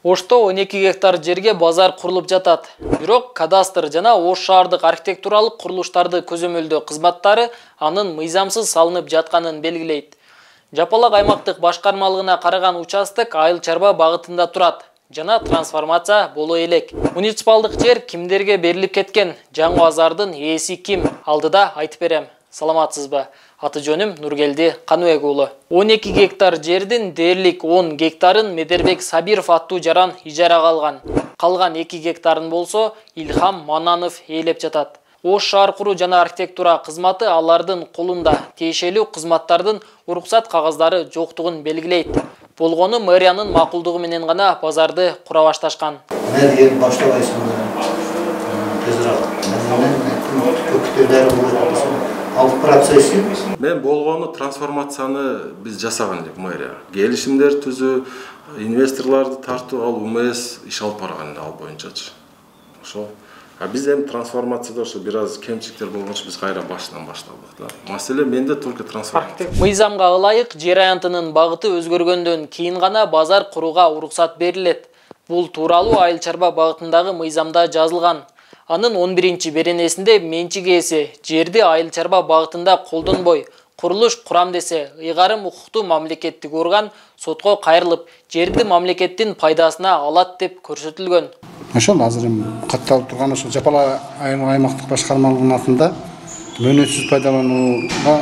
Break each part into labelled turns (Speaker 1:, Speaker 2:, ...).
Speaker 1: Ошто 12 гектар жерге базар курулуп жатат. Бирок кадастр жана Ош шаардык архитектуралык курулуштарды көзөмөлдөө кызматтары анын мыйзамсыз салынып жатканын белгилейт. Жапалак аймактык башкармалыгына караган участок Айыл Чарба багытында турат жана трансформация боло элек. Муниципалдык жер кимдерге берилип кеткен, жаңы базардын ээси ким? Алдыда айтып берем. Саламатсызбы? Аты жөнүм Нургелди Каныбек уулу. 12 гектар жердин дээрлик 10 гектарын Медербек Сабиров аттуу жаран ижарага алган. Калган 2 гектарын болсо Илхам Мананов ээлеп жатат. Ош шаар куруу жана архитектура кызматы алардын колунда тиешелүү кызматтардын уруксат кагаздары жоктугун белгилейт. Болгону мэриянын макулдугу менен гана базарды кура башташкан.
Speaker 2: Мен болгону трансформацияны биз жасаган элек мэрия. Келишимдер түзүү, инвесторлорду тартуу, ал УМС иш алып барган ал боюнчачы. Ошо. А биз эми трансформацияда ошо бир аз кемчиликтер болгончо биз кайра башынан баштадык да. Маселе менде только трансформация.
Speaker 1: Мыйзамга ылайык жер аянтынын багыты өзгөргөндөн кийин гана базар курууга уруксат берилет. Бул тууралуу Айыл Чарба багытындагы мыйзамда жазылган. Анын 11-чи беренесинде менчик ээси жерди Айыл Чарба багытында колдонбой, курулуш курам десе, ыйгарым укуктуу мамлекеттик орган сотко кайрылып, жерди мамлекеттин пайдасына алат деп көрсөтүлгөн.
Speaker 3: Ошол азыр катталып турган ошол Жапала аймактык башкармалыгынын атында мөөнөтсүз пайдаланууга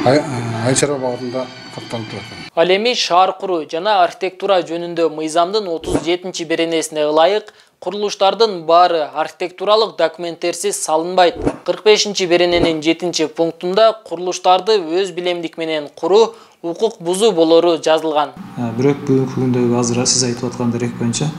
Speaker 3: Айыл Чарба багытында катталып турат.
Speaker 1: Ал эми шаар куруу жана архитектура жөнүндө мыйзамдын 37-чи беренесине ылайык курулуштардын баары архитектуралык документтерсиз салынбайт. 45-чи берененин 7-чи пунктунда курулуштарды өз билемдик менен куруу укук бузуу болору жазылган.
Speaker 4: Бирок бүгүнкү күндөгү азыр сиз айтып аткан дерек боюнча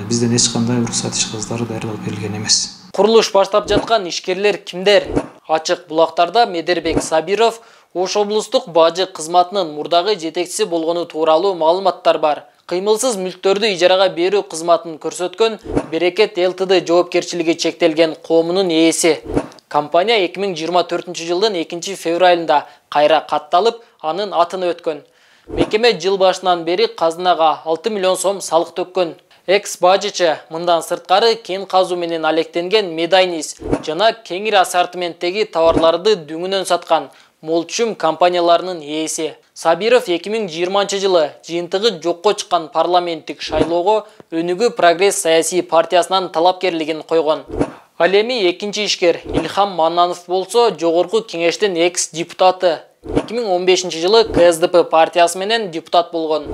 Speaker 4: бизден эч кандай уруксат иш кагыздары даярдалып берилген эмес.
Speaker 1: Курулуш баштап жаткан ишкерлер кимдер? Ачык булактарда Медербек Сабиров Ош облустук бажы кызматынын мурдагы жетекчиси болгону тууралуу маалыматтар бар. Кыймылсыз мүлктөрдү ижарага берүү кызматын көрсөткөн Берекет ЛТД жоопкерчилиги чектелген коомунун ээси. Компания 2024-жылдын 2-февралында кайра катталып, анын атына өткөн. Мекеме жыл башынан бери казынага 6 миллион сом салык төккөн. Экс-бажычы мындан сырткары кен казуу менен алектенген Медайнис жана кеңир ассортименттеги товарларды дүңүнөн саткан Молчум компанияларынын ээси. Сабиров 2020-жылы жыйынтыгы жокко чыккан парламенттик шайлоого Өнүгүү Прогресс саясий партиясынан талапкерлигин койгон. Ал эми экинчи ишкер Илхам Мананов болсо жогорку кеңештин экс-депутаты. 2015-жылы КСДП партиясы менен депутат болгон.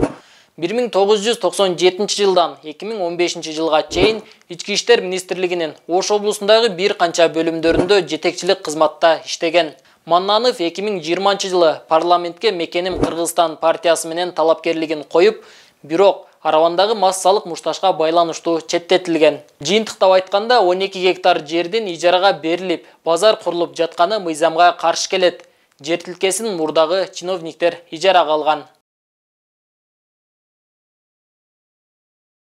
Speaker 1: 1997-жылдан 2015-жылга чейин Ички иштер министрлигинин Ош облусундагы бир канча бөлүмдөрүндө жетекчилик кызматта иштеген. Маннанов 2020-жылы парламентке Мекеним Кыргызстан партиясы менен талапкерлигин коюп, бирок Аравандагы массалык мушташка байланыштуу четтетилген. Жыйынтыктап айтканда 12 гектар жердин ижарага берилип, базар курулуп жатканы мыйзамга каршы келет. Жер тилкесин мурдагы чиновниктер ижарага алган.